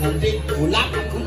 Nanti pulang aku.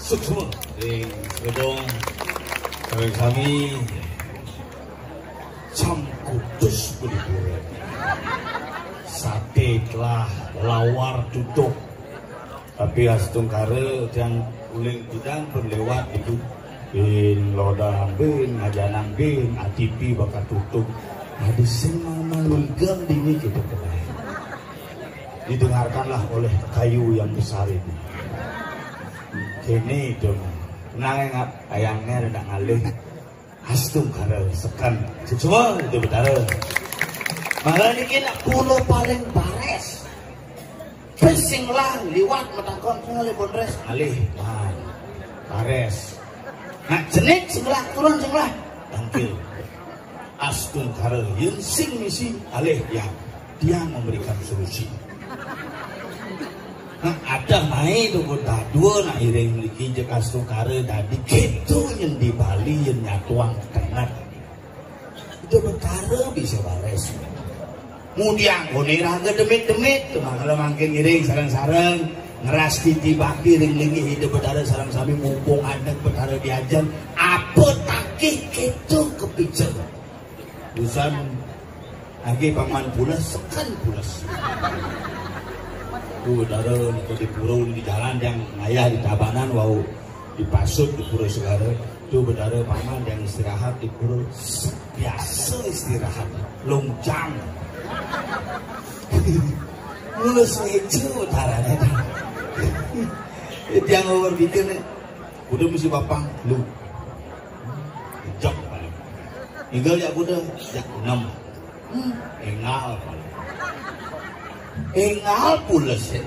Sukses gedung kami cam kudus berdiri sate telah lawar tutup tapi astung kare yang uling bidang berlewat itu bin lodang bin ajanang bin ATP bakal tutup ada semua lunggam dini gitu kenai didengarkanlah oleh kayu yang besar ini. Kini dong, nangeng ayangnya rendah ngalih, astung kare sekan, semua itu betul. Malah ini kena pulau paling bares, pesing lah liwat metakon ngalih bondres ngalih, bares. Nah jenik sebelah turun sebelah, tangkil, astung kare yang sing misi alih yang dia memberikan solusi. Nah, ada mai itu kota dua nak iring lagi je kastung kare tadi gitu yang di Bali yang nyatuang tenat itu berkara bisa bares. Kemudian konera ke demit kalau makin iring sarang-sarang ngeras titi baki ring lagi hidup bertara sarang sami mumpung anak bertara diajan apa takih gitu kepicer urusan lagi paman pulas sekan pulas. Udara di pura di jalan yang ayah di Tabanan wau dipasut di pura segala itu bedara paman yang istirahat di pura biasa istirahat longjang mulus itu udaranya itu yang berpikir udah mesti bapang lu jok paling tinggal ya udah ya 6 engal paling engal pulas ya.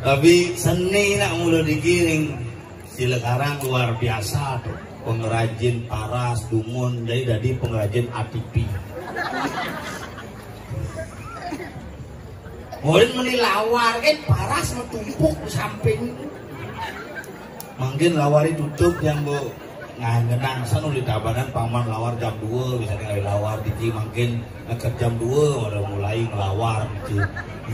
Tapi seni nak mula digiring Cilekarang luar biasa tuh pengrajin paras dumun jadi pengrajin ATP. Orang meni lawar kan paras menumpuk di samping. Mungkin lawari tutup yang bu ngenang sanu di Tabanan paman lawar jam 2 bisa nilai lawar di mungkin ke jam 2 udah mulai ngelawar gitu.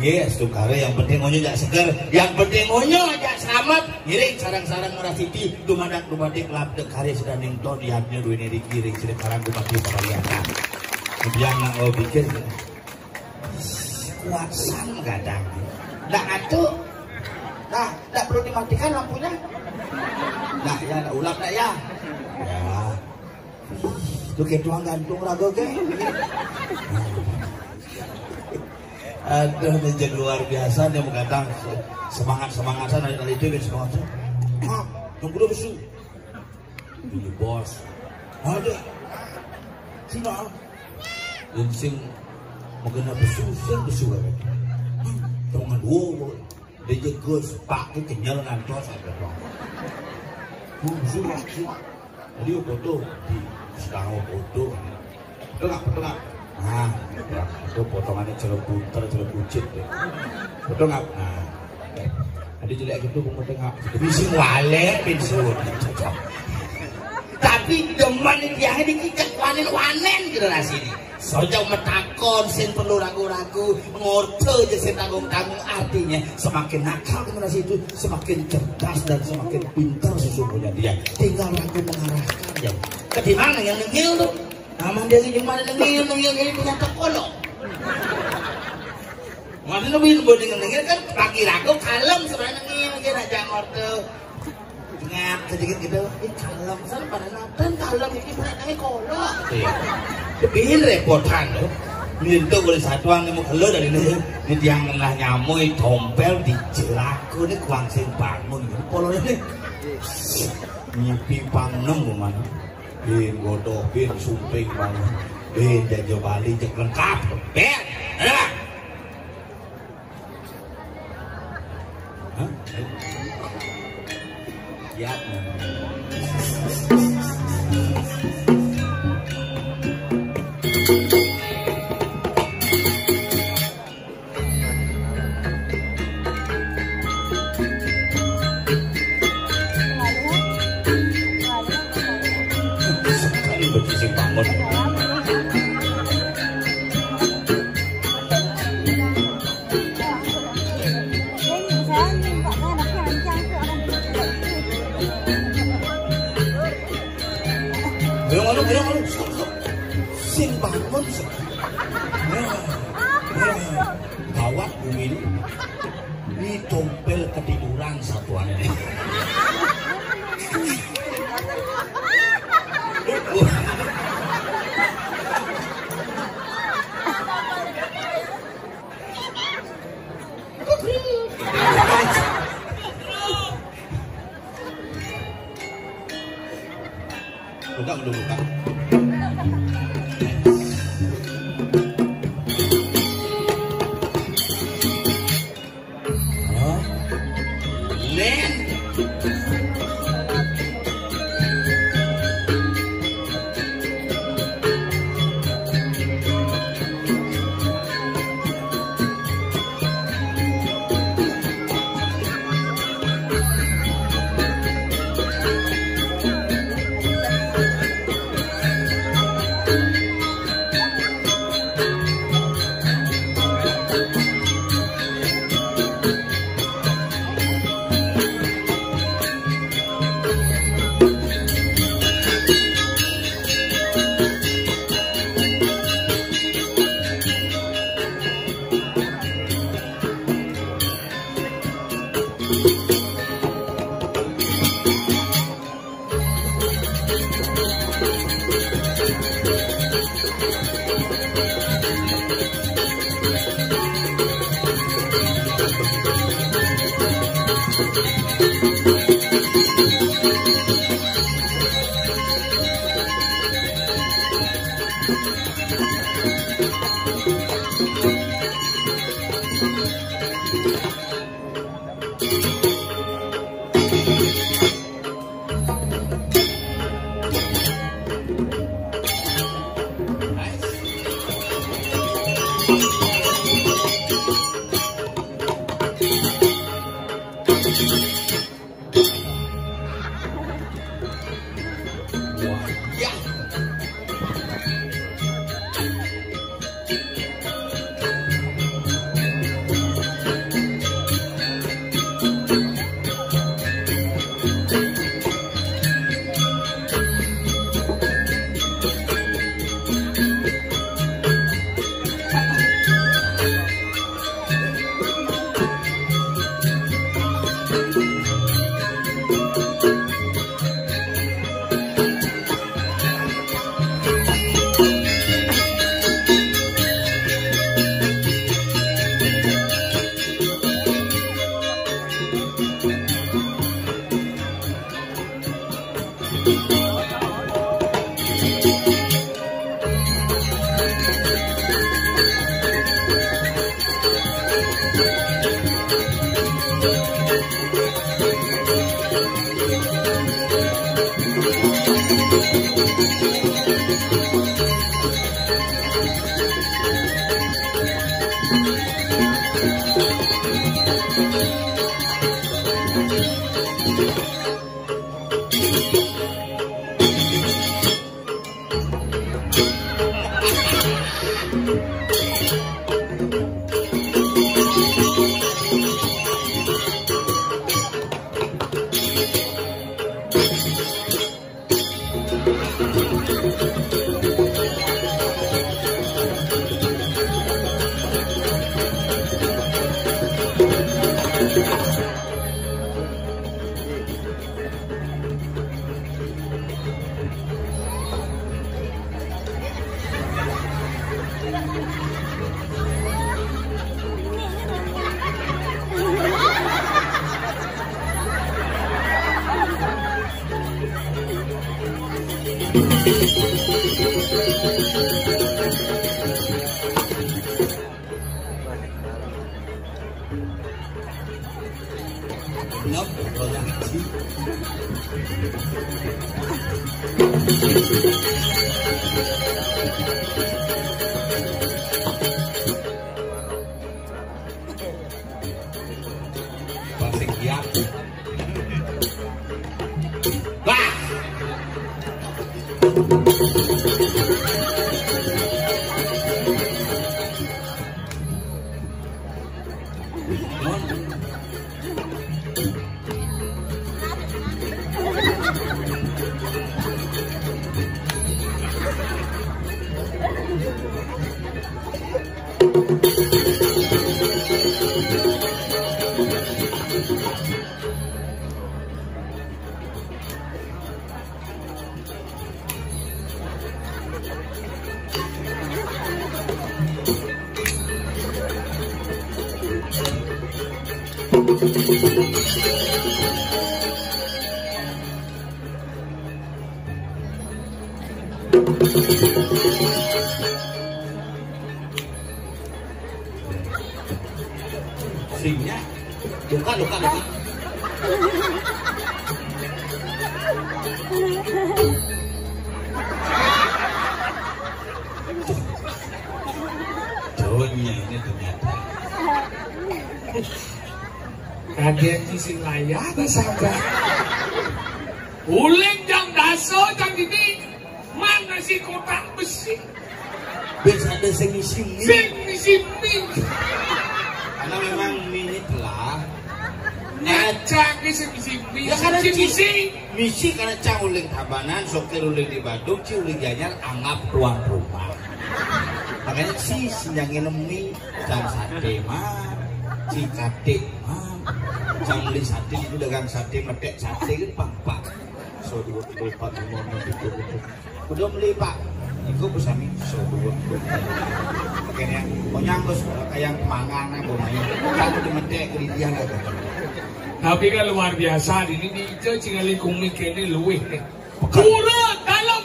Yes, tuh kare yang penting onyo jak seger, yang penting onyo jak selamat. Giring sarang-sarang merasiti dumadak lap de kare sudah nington dihatnya duwe ini digiring sudah karang dumati paraliana. Kemudian nak pikir kuatsan gadang. Dak atuh. Nah, dak perlu dimatikan lampunya. Nah, ya dak ulap dak ya. Ya, itu kayak tuang gantung raga ke. Aduh, menjadi luar biasa dia mengatakan semangat-semangatan dari itu semangat. Yang udah besu. Ini bos. Ada. Sino. Yang sing mungkin apa susah dengan dua dia jaga sepak itu kenyal ngantos ada bang susah jadi foto di sekarang foto nggak nah itu potongannya jeruk bunter jeruk buncit foto nggak nah jadi jelek gitu foto nggak bisa wale pensiun tapi demen dia ini kita wanen gitu rasanya soalnya metakon sen perlu ragu-ragu ngorte aja sen tanggung-tanggung artinya semakin nakal generasi itu semakin cerdas dan semakin pintar sesungguhnya dia tinggal ragu mengarahkan ya ke dimana yang nengil tuh nama dia di mana nengil ini punya tekolok mana lebih dengan nengil kan pagi ragu kalem sebenarnya nengil dia aja ngorte ingat sedikit gitu kalem sana pada nonton kalem ini mereka kolok bikin repotan loh minta boleh satuan ini mau keluar dari ini yang tengah nyamuk tompel di jelaku ini kuang sing bangun polanya ini mimpi pangnem mana bin godok bin sumping bangun bin jajo bali jek lengkap bin ada hah? Ya sekali begitu bangun sing bangun gawat bumi ini tompel ketiduran satuan ini buka dulu buka Thank you. Singnya luka. Daunnya ini ternyata kaget di Sinlaya ada sahabat uling jam daso jam ini mana si kotak besi bisa ada sing isi mie karena memang mie telah ngacak isi mie ya karena misi karena cang uling Tabanan, sokir uling di Badung, ci uling Gianyar anggap tuan rumah. Makanya si sinyangin mie dan sate mah, si kate mah, cang uling sate itu dagang sate medek sate kan pak. So 24 itu. Udah beli pak, itu bersami so 24. Makanya pokoknya harus kayak mangan apa main, kalau di medek ke dia lah. Tapi kan luar biasa ini di Cingali Kumik ini luwih pura dalam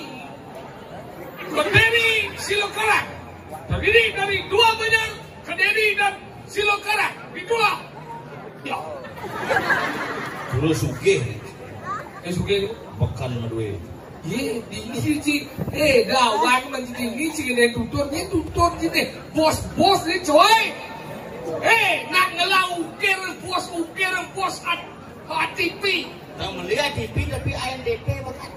Kediri Silokara terdiri dari dua banyak Kediri dan Silokara itulah ya dulu sugih sugih pekan medue ye di sini gawan menjadi ini Cingali tutur ini bos ni coy nak ngelau ukir bos ATP. Tak melihat ATP tapi ANDP bukan.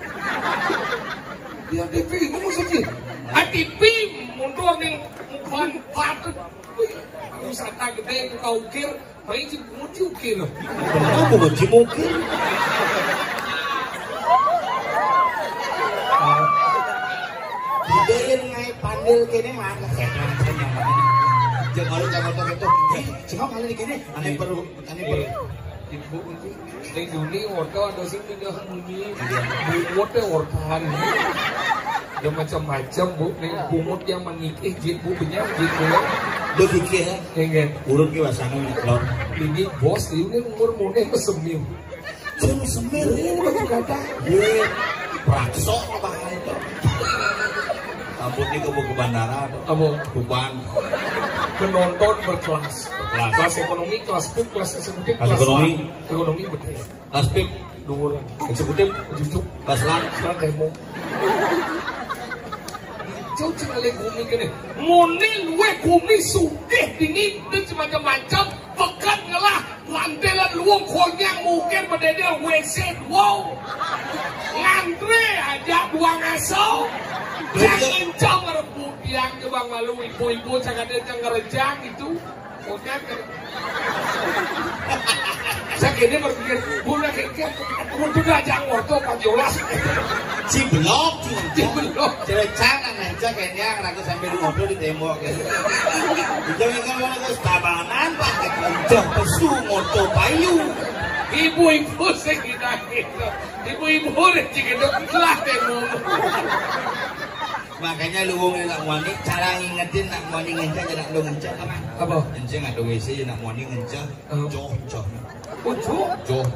Ya ATP itu maksudnya. ATP mundur nih patut. Wisata gede kau ukir, paling cimuci ukir. Aku mau cimukir. Didein ngai pandil kene mah jangan itu. Cuma kali ini aneh perlu. Ibu itu dari dunia orta ada sih tidak bunyi bumut ortaan ada macam-macam bu nih bumut yang menikih jibu punya jibu Lo fikir ya urut ke wasangan kalau ini bos ini umur muda semil cuma semil ini baju kata ye prakso apa itu kampung ini ke bandara kamu beban penonton berkelas kelas ekonomi kelas PIP kelas eksekutif kelas ekonomi betul kelas PIP dua eksekutif jujuk kelas lan demo macam cuma le gumi kene. Moni luwe gumi sugih dingin dan macam-macam. Pekat ngalah lantelan luang konyang mungkin berdede WC wow. Ngantri aja buang aso. Jangan cong rebut yang kebang malu ibu-ibu jangan dia ngerejang itu. Konya kan. Saya kini berpikir, boleh kayak untuk ngajak orto panjolas. Ciblok. Cerecang aja kayaknya aku sampai ngobrol di tembok gitu. Jangan mana ke tabanan pakai kencang pesu moto payu. Ibu-ibu sekitar itu, ibu-ibu sekitar kelah tembok. Makanya lu nak wani cara ngingetin nak wani ngencah jadi nak lu ngencah apa? Ngencah nggak ada WC nak wani ngencah. Joh. Joh.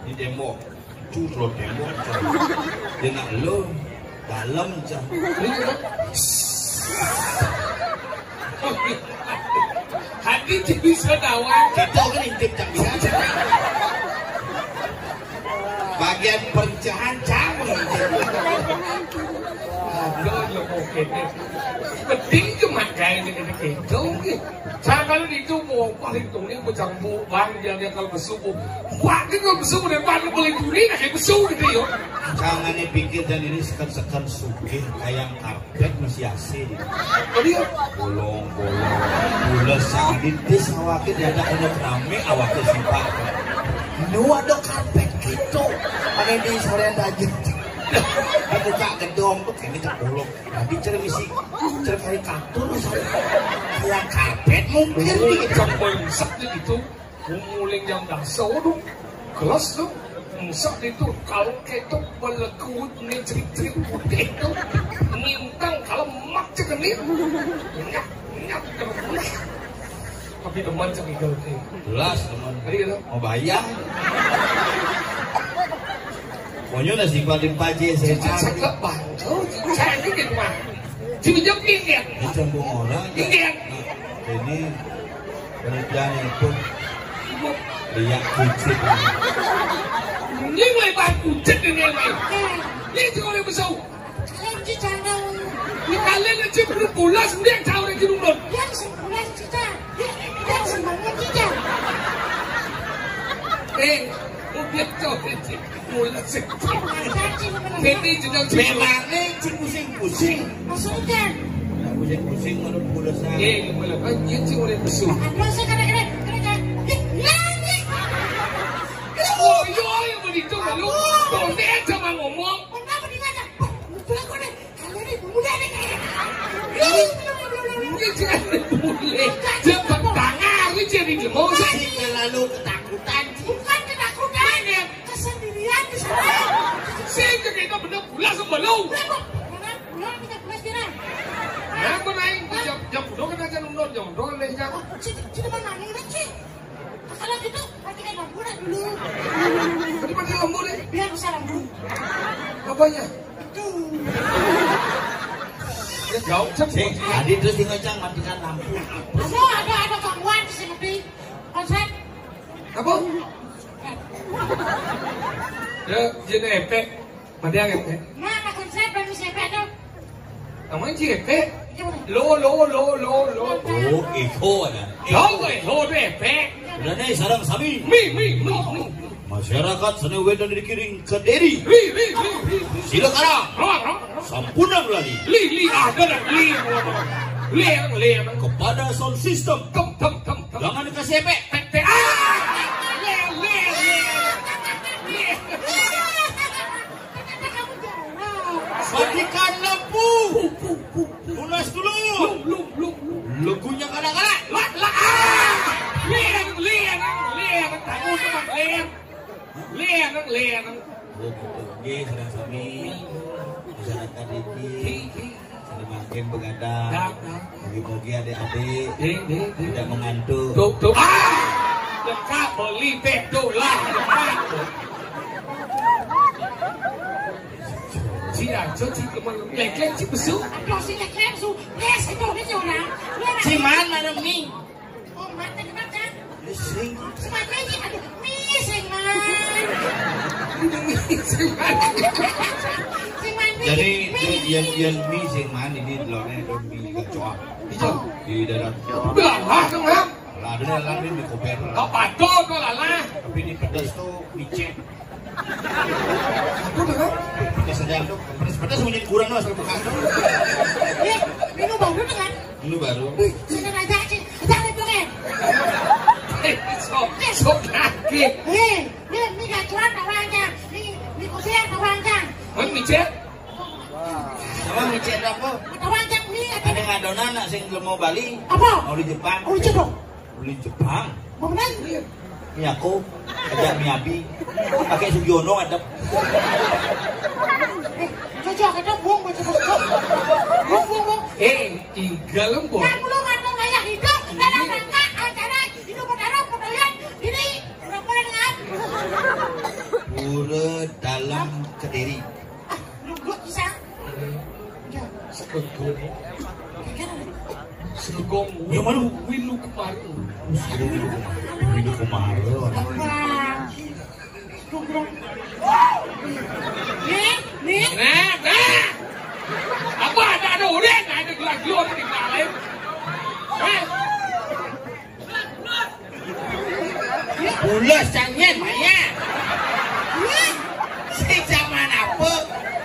Di tembok. Curut tembok. Dia nak lu dalam cah. Hati bisa dawang. Kita kan intip tak bisa. Bagian perencahan cabang. Penting cuma kayak gitu. Jangan itu mau paling tulis macam bang dia kalau bersubuh. Wah dia kalau bersubuh depan boleh duri kayak bersubuh gitu yo. Jangan dipikir dan ini sekan sugih kayak karpet masih asing. Dia bolong. Bulas sangat dis awaknya dia ada rame awaknya simpan. Nu ada karpet gitu. Ada di sorean aja. Buka gedong tuh kayak minta bolong. Nanti cermisi karikatur kayak karpet mungkin jam bangsak itu nguling jam dasar dong. Kelas dong. Musak itu kalau ketok belekut ngecrik-crik putih itu ngintang kalau mak cekenir nyap tapi teman cekikal jelas teman mau bayang pokoknya udah simpatin paje saya cakap bantu saya ini gitu mah cipijam ingin ini campur orang ingin ini penelitian itu lihat kucing nhưng lại bạn cũng chết được nghe mày nghe cho con em sao lên chứ cha đâu nhưng mà lên là chưa được bù la xuống đen thao này chứ đúng rồi lên sừng lên chứ cha lên sừng bằng lên chứ cha ê không biết rồi thì ngồi là sừng thế đi chứ đâu memang nih pusing maksudnya pusing mana bulan saya ê mà là cái chuyện chứ con em sung lo saya kena ôi ôi mà đi chung là lúc còn đen cho mà ngomong kenapa di mana pulang kau ni kalau ni muda ni cái chuyện boleh cepat tangan cái chuyện đi mau sih terlalu ketakutan bukan ketakutan ya kesendirian di sana sih kita benar pulang sama lu pulang kita pulang sekarang apa naik jam pulang kan aja nonton jam nonton lagi kan Cik mana ni sih kalau gitu pakai lampu dulu tadi pakai lampu deh biar bisa lampu apanya tuh ya jauh cepet tadi terus ngecang matikan lampu ada gangguan di sini di konsep apa ya jadi efek mana yang efek mana konsep yang bisa efek namanya sih efek lo oh itu ada lo deh efek udah nih sarang sami mi masyarakat Senewedan dikiring ke Deri silakan sampunang lagi li ada li kepada sound system tem jangan dikasih efek matikan lampu lunas dulu lagunya kadang-kadang liang takut teman liang oh betul sarang sami masyarakat ini semakin begadang bagi adik-adik tidak mengantuk tuh dekat beli $10 Cia, cho chị mà lek chị một xíu. Lo sih lek su, les itu ni orang. si mana demi Oh, mata kenapa? sing Semuanya ni aduh, mising man. jadi Yen mie sing mana ini telurnya ada mie kecoa. Di dalam. Udah lah dong lah. Lah ada dalam ini koper. Kau patuh kau lah. Tapi ini pedas tuh micet. Udah kan? Pedas aja tuh. Pedas punya kurang lah sama makan. Minum baru dengan. Ini baru. Jangan aja sih. Jangan pengen. Sok kaki. Ini gak cuan orangnya. Ini kusian orangnya. Mana micet? Sama micet apa? Orangnya ini Ada ngadonan nak sing belum mau Bali. apa? Mau di Jepang. Oh coba. Beli Jepang. Mau menang? Ini aku ajak Miyabi. Pakai Sugiono ada. Coba kita buang macam apa? Buang. Tinggal lembut. Kan belum ada kayak hidup dalam rangka acara hidup berdarah budaya ini berapa dengan? Pura dalam Kediri. Belum bisa. Segong yang mana wilu kemarin. Ini kemarin. Nih. Nah. Apa ada udah ada gelas luar di kalian. Bulas canggih Maya. Si zaman apa?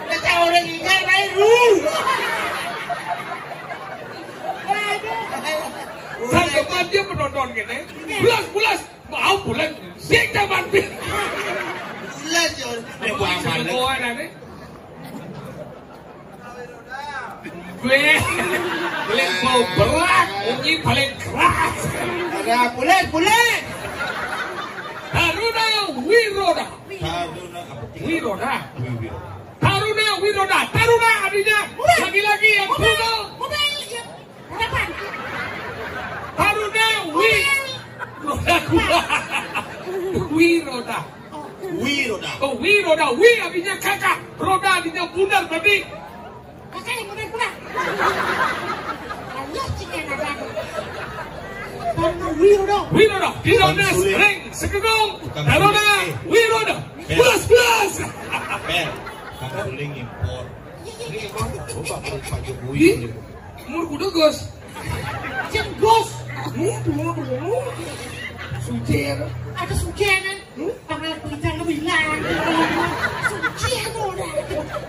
Kita orang ingat baru. Saya kemarin dia menonton gini. Bulas. Mau bulan. Si zaman Bulas yo. Ini buah mana? Paling bau berat, bunyi paling keras. Ada bulat. Taruna Wiroda. Taruna artinya lagi-lagi yang Taruna Wiroda. Oh Wiroda, Wi artinya kakak, Roda artinya bundar berarti. Kakak yang benar. Ayo cikgu ada. Wiroda, Wiroda sering segegong. Taruna Wiroda. Plus. Kakak uling impor. Ini emang coba kalau Pak Jokowi ini. Umur kuda gos. Jenggus. Suci ya. Ada sucianan. Pangal pelitang lebih lang. Suci itu udah.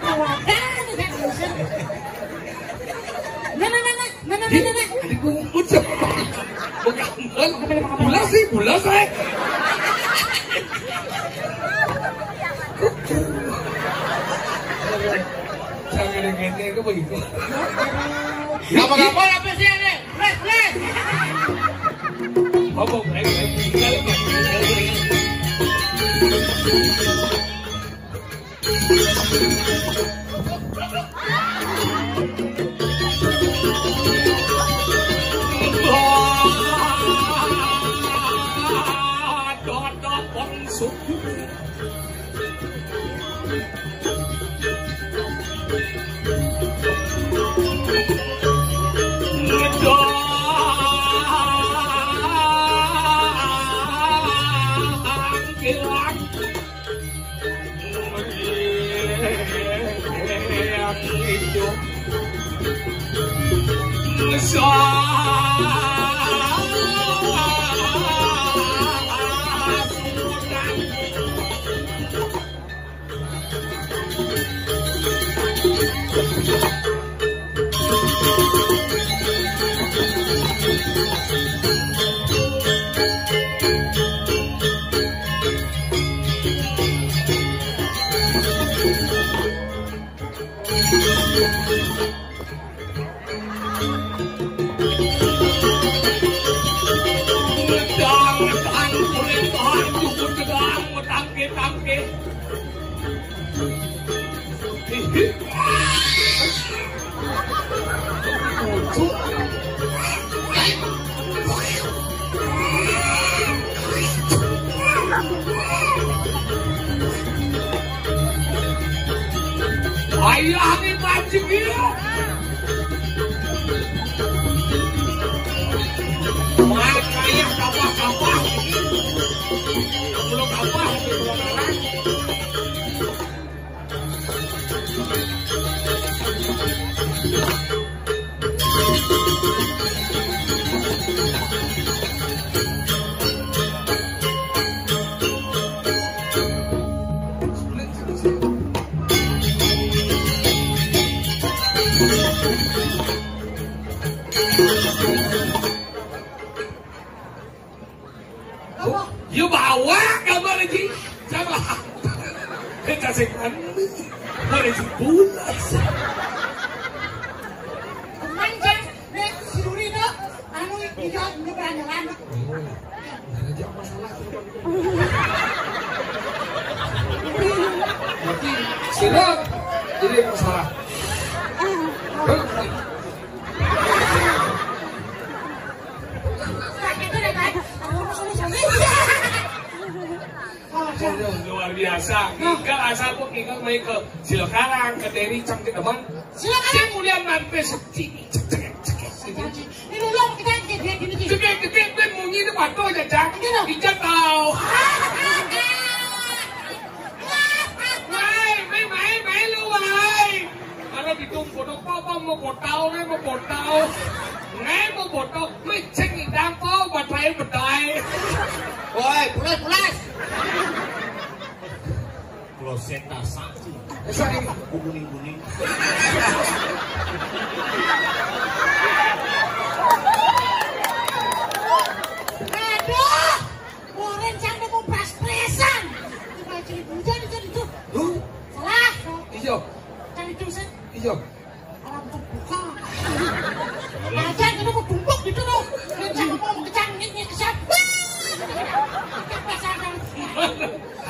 Awakan udah bisa. Nah. Adik gue ngumpul siapa? Bukan. Bulas saya. Jangan ngene itu begitu. Apa apa sih ini? Flash. Ngomong ayah ini macam dia. Mana kaya kapal. Belum kapal. Apa? Ya bawa gambar lagi. Sama. Kasih kami. Boleh sebulan. Manja, nek si Ruri itu, anu hijau ini berandalan. Aja masalah. Nanti sila jadi masalah. Itu deh kan, aku mau solusi. Aduh, luar biasa. Ika asal pun Ika main ke Cilekarang, ke Deri, Cang, ke Demang. Silakan. Cing mulian nanti seperti Ini dulu kita gini. Cekek, bunyi itu batu aja, Cang. Ika tahu. Mai lu, mai. Kalau ditumpuk, apa mau botol, mau botol. Ngay mau botol, mai cek ni dampo, badai. Woi, pulas. Kloset sakti. Esa ini. Kuning-kuning. Aduh, orang jangan mau pres-presan. Cuma jadi hujan itu. Salah. Iya, Cari tulisan iya. alam terbuka. Aja kita mau tumpuk gitu loh. Jangan mau kecangin kesat.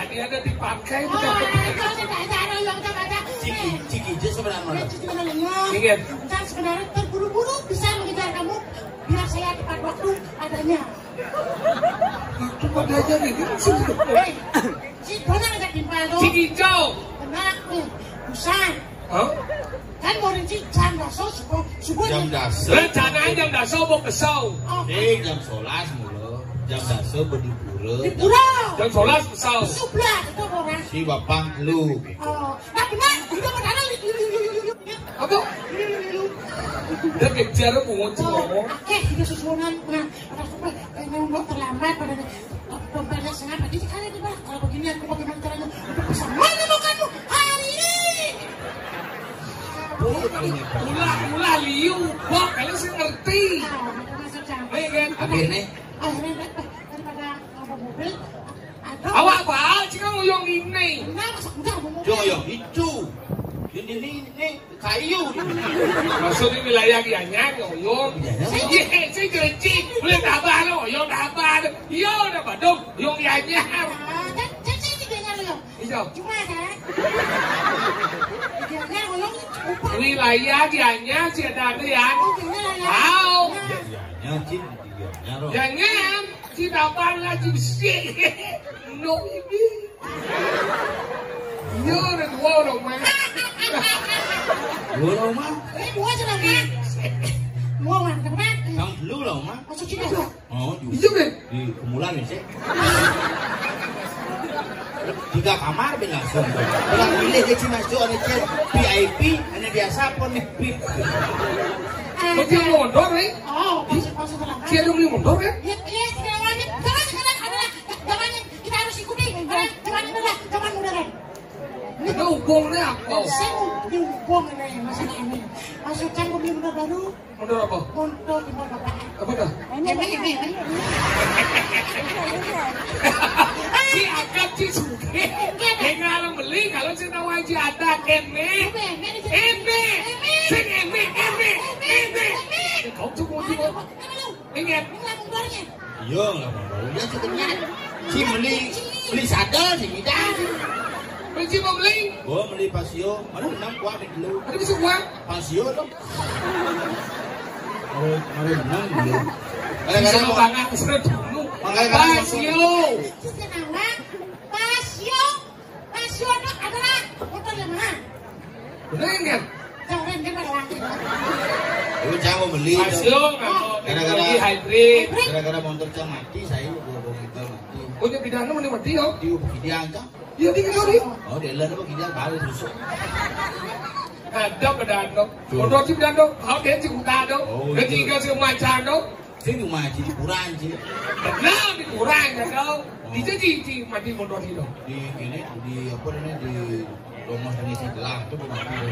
Tadi ada dipakai, Oh, bukan itu ada yang baca. Ciki aja sebenarnya. Ingat. Saya sebenarnya terburu-buru bisa mengejar kamu biar saya tepat waktu adanya. Itu padanya nih, sini. Hei, si Donang ada di mana? Cik hijau. Benar nih, busan. Hah? Kan mau rinci jam dasar subuh. Jam dasar. Rencananya jam dasar mau kesau. Jam 11 mulu. Jam dasar berdipura. Di pulau. Jam 11 kesau. Sebelah itu orang. Si bapak lu. Oh, nah benar. Itu benar. Apa? Dia kejar pungut ngomong. Oke, kita susunan. Nah, karena mau terlambat pada dompetnya setengah tadi sekali di bawah. Kalau begini aku bagaimana caranya untuk bisa menemukanmu hari ini? Ulah liu, bok kalian sih ngerti. Masuk jam. Baik kan? Akhirnya. Akhirnya daripada ada mobil, ada. Awak apa? Jika nguyong ini. Nah, masuk udah mau mobil. Joyo itu. Ini kayu. Maksudnya wilayah dianya nguyong. Iya, saya jadi boleh tabah lo, nguyong tabah. Iya, udah badung, nguyong dianya. Jadi dengar lo. Iya. Cuma kan. Dengar lo. Wilayah dianya si ada yang. Tahu? Dianya cin. Dianya roh. Jangan si tabah lagi sih. No ini. Iya, udah dua dong, Mas. Lu loh mah. Mua cho làm ăn. Mua hoàn cả bác. Không lu loh mah. Masuk sini aja. Oh, Iya, Ben. di kumulan nih sih. 3 kamar langsung. Bilang pilih dia cuma masuk ada cek VIP, hanya biasa pun nih VIP. Kau dia mau mondor, eh? Oh, masuk dalam. Dia ada beli mondor, ya? Iya, sekarang sekarang adalah zamannya kita harus ikuti. Zaman adalah zaman modern. Ada hubungnya apa? Saya mau dihukum ini masalah ini. Masukkan mobil motor baru Mondor apa? untuk impor bapak. Apa dah? Ini. Si Akap si Suge. Kalau beli, kalau saya tahu aja ada eme. Kau tuh mau juga. Ingat. Iya lah, barunya setengah. Si beli sadar sih kita. Beli mau beli. Gua beli pasio, mana 6 kuah dulu. Ada bisa uang. Pasio dong. Mari menang dulu. Bisa Kadang-kadang mau banget sudah dulu. Pasio. Pasio adalah motor Yamaha. Bener kan? Jangan dia pada laki. Lu jangan beli. Pasio teknologi hybrid. Gara-gara motor cang mati, saya bawa motor mati. Oh dia pidana mana mati yo? Dia begini aja. Iya dia kali. Oh dia lah begini baru susuk. Ada pedano. Motor si pedano. Kau dia si kutado. Ketiga si macano. Saya cuma di kurang sih. Benar dikurang ya kau. Di jadi mati motor itu. Di gini di apa namanya di Rumah dari setelah tuh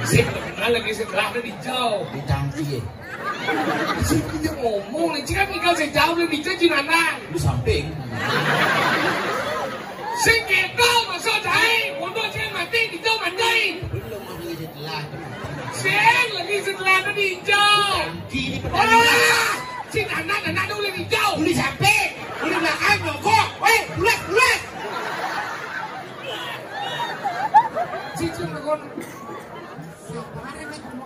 Sing kenal lagi setelah di jauh. di tangki. Sing kita ngomong nih, jika tinggal sejauh lebih jauh Jinanang. Lu samping. Sing kita masuk jahit, bodoh sing mati di jauh mati. Belum mau dari setelah. Sing lagi setelah di jauh. Tangki di Wah, si anak dulu di jauh. Uli samping. Uli belakang nyokok. Weh, bulat. Si Jinanang.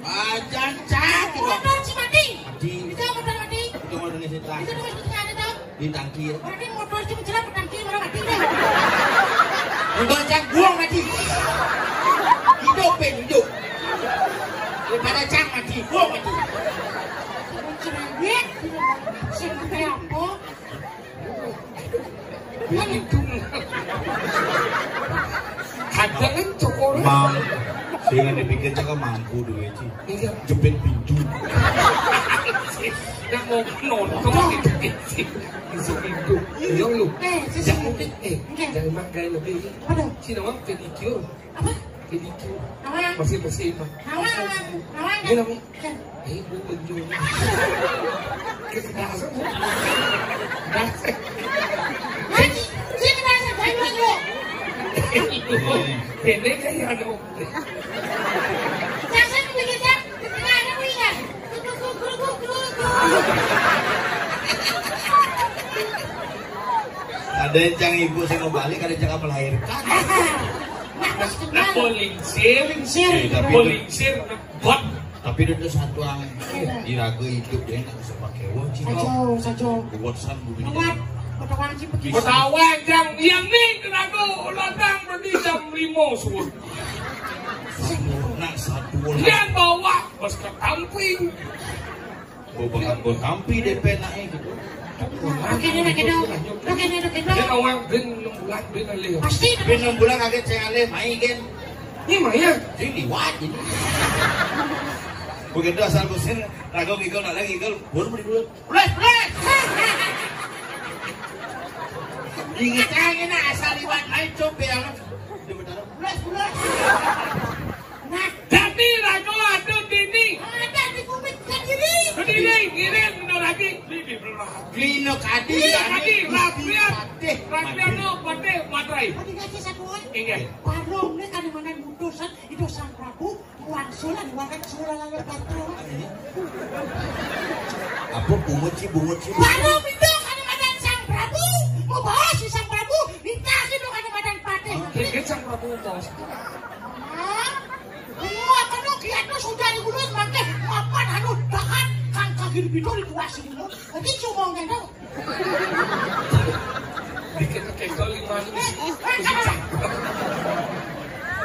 Ajan cak. Motor si mati. Di Itu motor mati. itu mau dari setelah. Itu tuh mesti ada tuh. Di tangki. Berarti motor cuma jalan petangki malah mati deh. Udah cak buang mati. Hidup. Daripada cak mati, buang mati. Cerewet. Siapa kayak apa? Yang itu. Kadang kan coklat. Mam, sehingga dipikir cakap mampu duit sih. Iya. Jepit pintu. Yang mau nonton itu itu yang lu jangan jangan makan lebih si nama pedicure Apa? pedicure Awang. masih mah Awang. ini namanya bu penjual kesadaran bu dasar Lagi. Sini bahasa saya dulu. ini kayak ada Saya bikin jam. Tidak ada wilayah. Ada yang cang ibu saya mau balik, ada yang cang melahirkan. nah polingsir Tapi polingsir bot tapi itu tuh satu yang diragu hidup dia nggak bisa pakai watch. Sajo. Watchan budi. Awak. Potongan si pergi. Petawa yang nih tenaga latang berdi jam 5 subuh. Sempurna satu Dia bawa bos ke kamping. bawa kampi DP naik gitu. Dia awang ben 6 bulan ben alih. Pasti. Tapi 6 bulan kaget saya alih main kan. Ini Maya. Jadi diwat ini. Begitu asal kusir, ragu gigol nak lagi gigol, baru beri dulu. Belas. Ingat aja nak asal liwat main coba yang. Belas. Nah, Jadi ragu ada dini. ada di kubik sendiri. Dini ngirim lagi. Lino kadi, Lagi rakyat no pate matrai. Tadi kasih satu orang. Ingat. Parong ni kan mana mutusan itu sang Prabu wangsulan wakan sura lalu patro. apa bungut sih. Parong itu kan mana sang Prabu mau bawa si sang Prabu dikasih tu kan badan pate. Ingat sang Prabu bos. Apa tu kiat tu sudah dibunuh makan apa anu tahan kang kagir bidor itu asing tu. Jadi cuma kan tu. Dikit kekol 5 ni.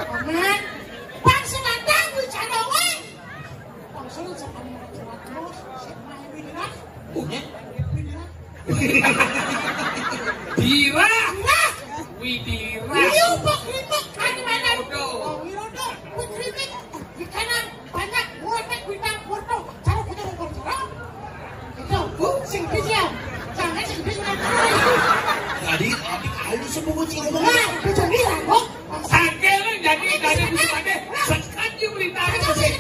Aman. Bang senatang bicara weh. Bang senatang sampai merawat terus. Siapa yang bilang? Punya. Dira. Widira. Iya, Pak Krimek. Ada mana? Wirodo. Oh, Wirodo. Pak Krimek. Di kanan banyak buatan bintang foto. Cara kita mau bercerah. Itu, sing bisa. Jangan sing bisa. Tadi kali sebut sih ngomong. Nah, itu dia, kok. Sakit jadi dari pusat ada. Sekarang berita. Ayo, sini,